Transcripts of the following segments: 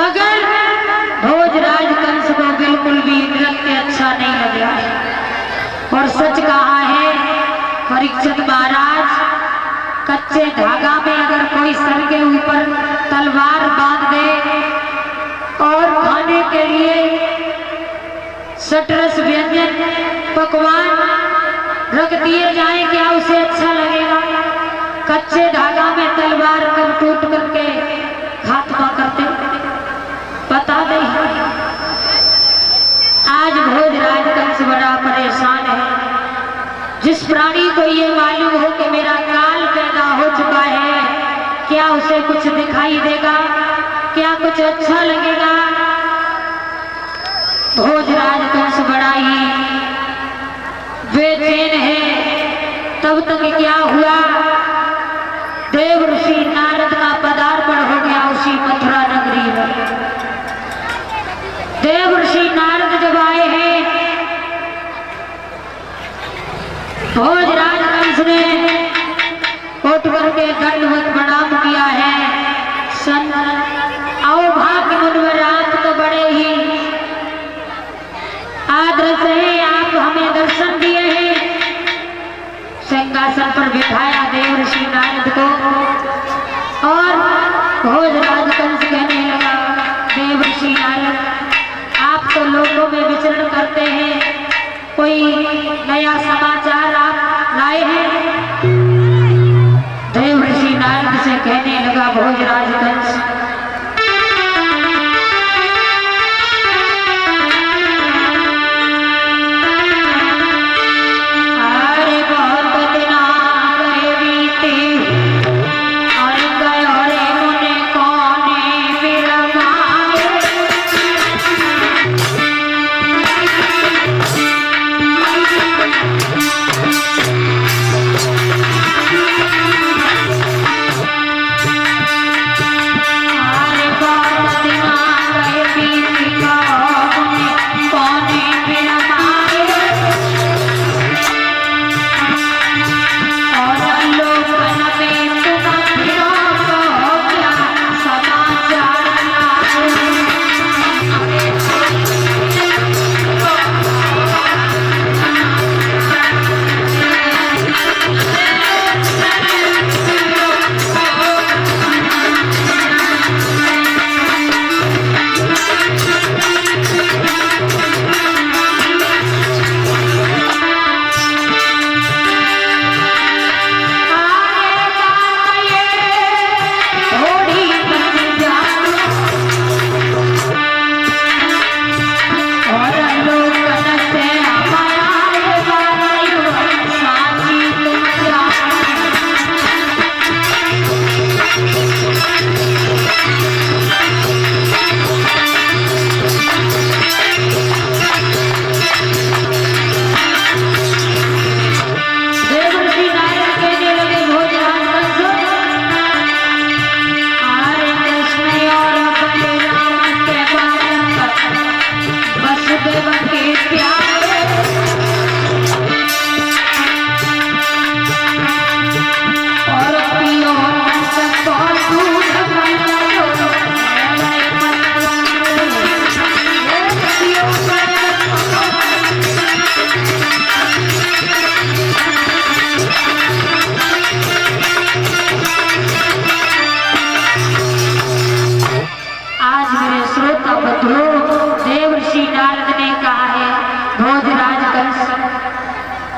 मगर भोजराज कंस को बिल्कुल भी नृत्य अच्छा नहीं लगा और सच कहा है परीक्षित महाराज, कच्चे धागा में अगर कोई सर के ऊपर तलवार बांध दे और खाने के लिए सटरस व्यंजन पकवान रख दिए जाए, क्या उसे अच्छा लगेगा? कच्चे धागा में तलवार कर टूट करके खात्मा करते, पता नहीं। आज भोजराज कंस बड़ा परेशान है। जिस प्राणी को ये मालूम हो कि मेरा काल पैदा हो चुका है, क्या उसे कुछ दिखाई देगा? क्या कुछ अच्छा लगेगा? भोजराज कंस बड़ा ही बेचैन है। तब तक क्या हुआ, देव ऋषि नारद का पदार्पण हो गया उसी मथुरा नगरी में। देव ऋषि नारद जब आए हैं, भोजराज कंस ने उठ करके दंडवत प्रणाम किया है। भाग्य मुनिवर, आप तो बड़े ही आदर से आप हमें दर्शन दिए हैं। सिंहासन पर बिठाया देव ऋषि नारद को और भोजराज कंस कहने लगा, देव ऋषि नारद, आप तो लोगों में विचरण करते हैं, कोई नया समाचार आप लाए हैं? देव ऋषि नारद से कहने लगा भोजराज कंस,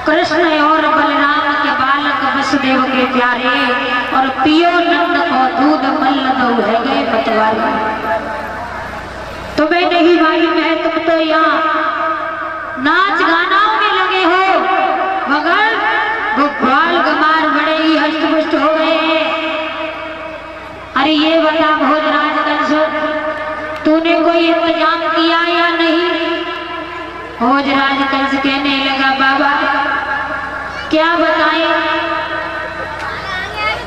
कृष्ण और बलराम के बालक वसुदेव के प्यारे और पियो नंद को दूध मल्ल दो है गए पतवारी। तुम्हें नहीं मालूम है, तुम तो यहाँ नाच गानाओं में लगे हो, मगर वो ग्वाल गमार बड़े ही हष्ट-पुष्ट हो गए हैं। अरे ये बता भोजराज कंस, तूने कोई इंतजाम किया या नहीं? भोजराज कंस कहने लगा, बाबा क्या बताएं,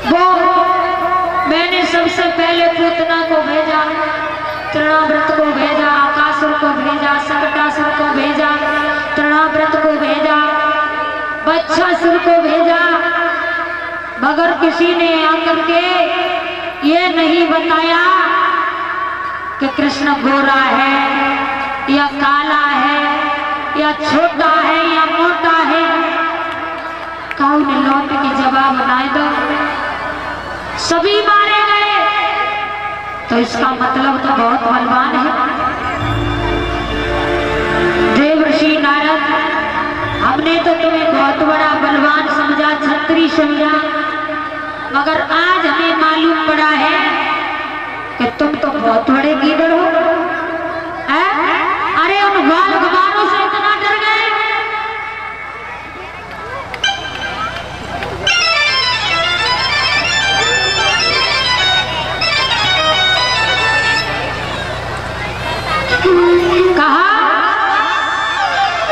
वो मैंने सबसे पहले पूतना को भेजा, तृणाव्रत को भेजा, आकासुर को भेजा, सकटासुर को भेजा, तृणाव्रत को भेजा, बच्छासुर को भेजा, मगर किसी ने आकर के ये नहीं बताया कि कृष्ण गोरा है या काला है या छोटा है या मोटा है, काऊ ने लौट के जवाब बनाए दो सभी मारे गए, तो इसका मतलब तो बहुत बलवान है। देवर्षि नारद, हमने तो तुम्हें बहुत बड़ा बलवान समझा, छत्री समझा, मगर आज हमें मालूम पड़ा है कि तुम तो बहुत बड़े गीदड़ हो। अरे उन बाल गमारों से इतना डर गए? कहा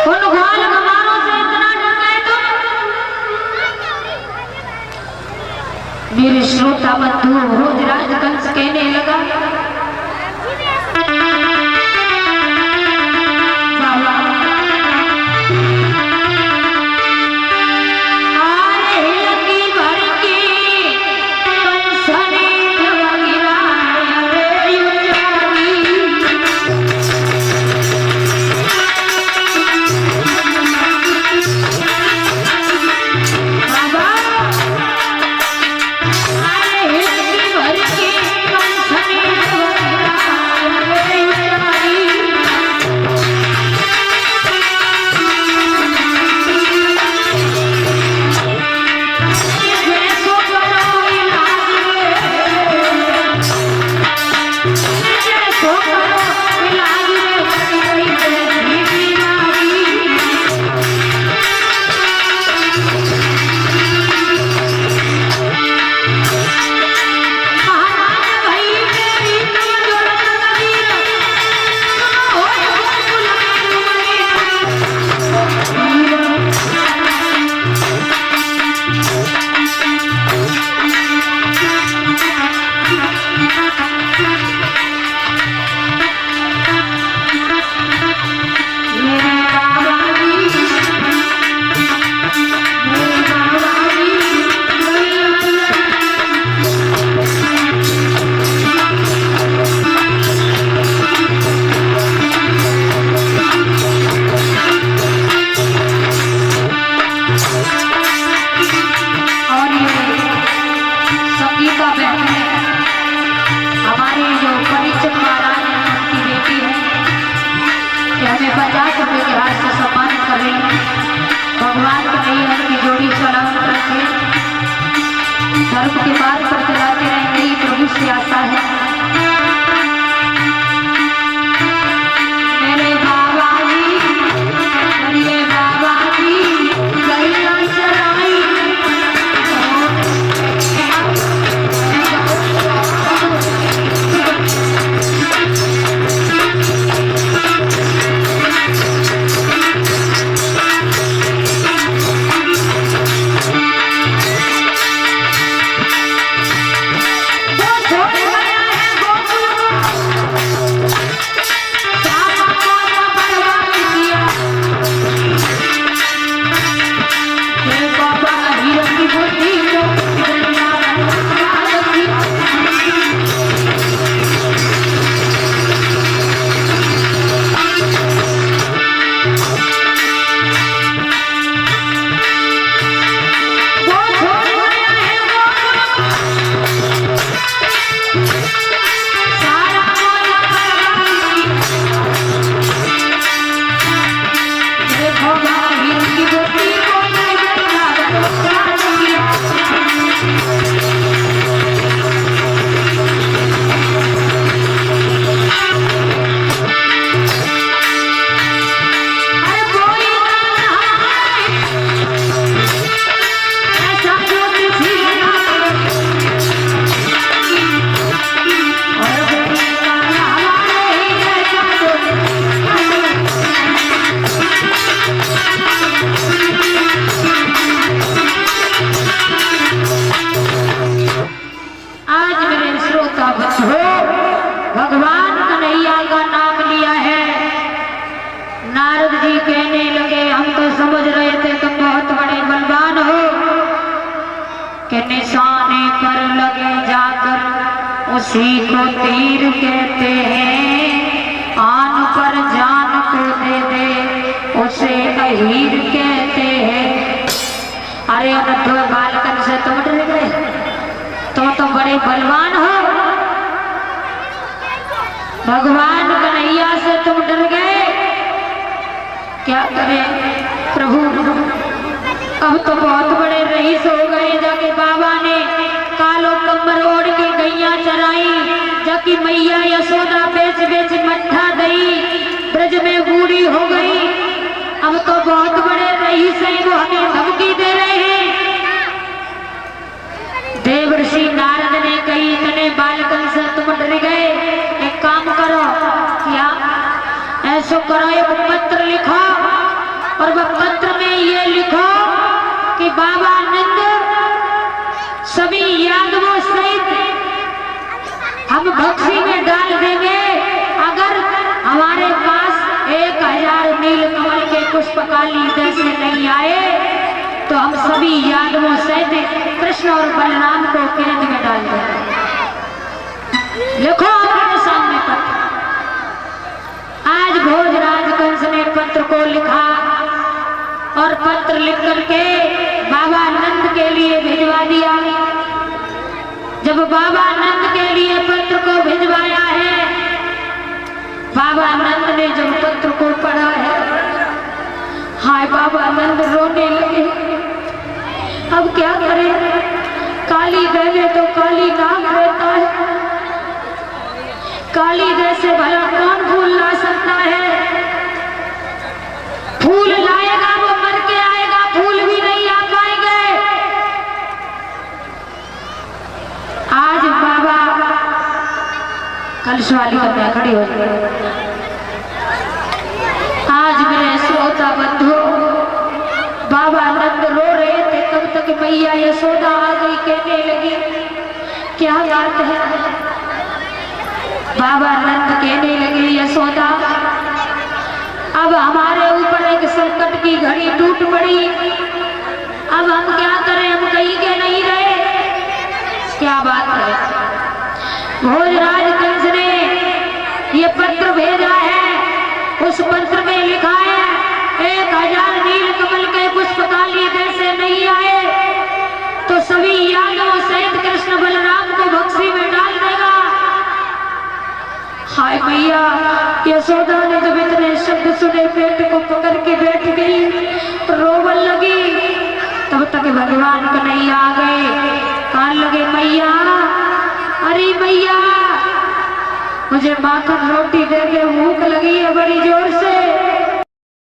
उन बाल गमारों से इतना डर गए तुम? मेरे श्रोता बंधु भोजराज कंस कहने लगा, धर्म के बात पर चलाते रहेंगे, ये प्रभु से आशा है। मेरे बाबा जी, मेरे बाबा जी गैया चराई, भगवान कन्हैया का नाम लिया है। नारद जी कहने लगे, हम तो समझ रहे थे तुम बहुत बड़े बलवान हो, कि निशाने पर लगे जाकर उसी को तीर कहते हैं। अरे अनंत बालकन से तुम डर गए, तो बड़े बलवान हो। भगवान कन्हैया से तुम डर गए, क्या करें प्रभु। अब तो बहुत बड़े रईस हो गए। जाके बाबा ने कालो कमर ओढ़ के गैया चराई, जाकी मैया यशोदा बेच बेच मट्ठा दई, ब्रज में बूढ़ी हो गई। अब तो बहुत बड़े रईस हैं, वो हमें धमकी दे रहे हैं। देवर्षि नारद ने कही, इतने बालकन से तुम डर गए, एक काम करो, क्या ऐसा करो, एक पत्र लिखो और वह पत्र में ये लिखो कि बाबा नंद सभी यादवों सहित हम भक्ति में डाल देंगे। अगर हमारे पास 1000 नीलकमल के पुष्पकाली जैसे नहीं आए तो हम सभी यादवों सहित कृष्ण और बलराम को केंद्र में डाल देंगे। लिखो अपने सामने पत्र। आज भोजराज कंस ने पत्र को लिखा और पत्र लिख करके बाबा नंद के लिए भिजवा दिया। जब बाबा नंद के लिए पत्र को भिजवाया है, बाबा नंद ने जब पत्र को पढ़ा है, हाय बाबा नंद रोने लगे। अब क्या करें, काली देवे तो काली नाग रहता है, काली जैसे भला कौन फूल ला सकता है। फूल लाएगा वो मर के आएगा, फूल भी नहीं आ पाएंगे। आज बाबा कलश वाली कन्या खड़ी हो गई। आज मेरे श्रोता बंधु, बाबा नंद रो रहे थे, तब तक मैया यशोदा आ गई, कहने लगी क्या बात है। बाबा नंद कहने लगे, यशोदा अब हमारे ऊपर एक संकट की घड़ी टूट पड़ी, अब हम क्या करें, हम कहीं के नहीं रहे। क्या बात है। भोजराज कंस ने ये पत्र भेजा है, उस पत्र में लिखा है 1000 नीलकमल के पुष्पकाली जैसे नहीं आए तो सभी यादवों सहित कृष्ण बलराम को भक्ति में डाल देगा। हाय मैया यशोदा ने जब इतने शब्द सुने, पेट को पकड़ के बैठ गई, रोवन लगी। तब तक भगवान कन्हैया आ गए, कहने लगे मैया, अरे मैया मुझे माखन रोटी दे के भूख लगी है बड़ी जोर से।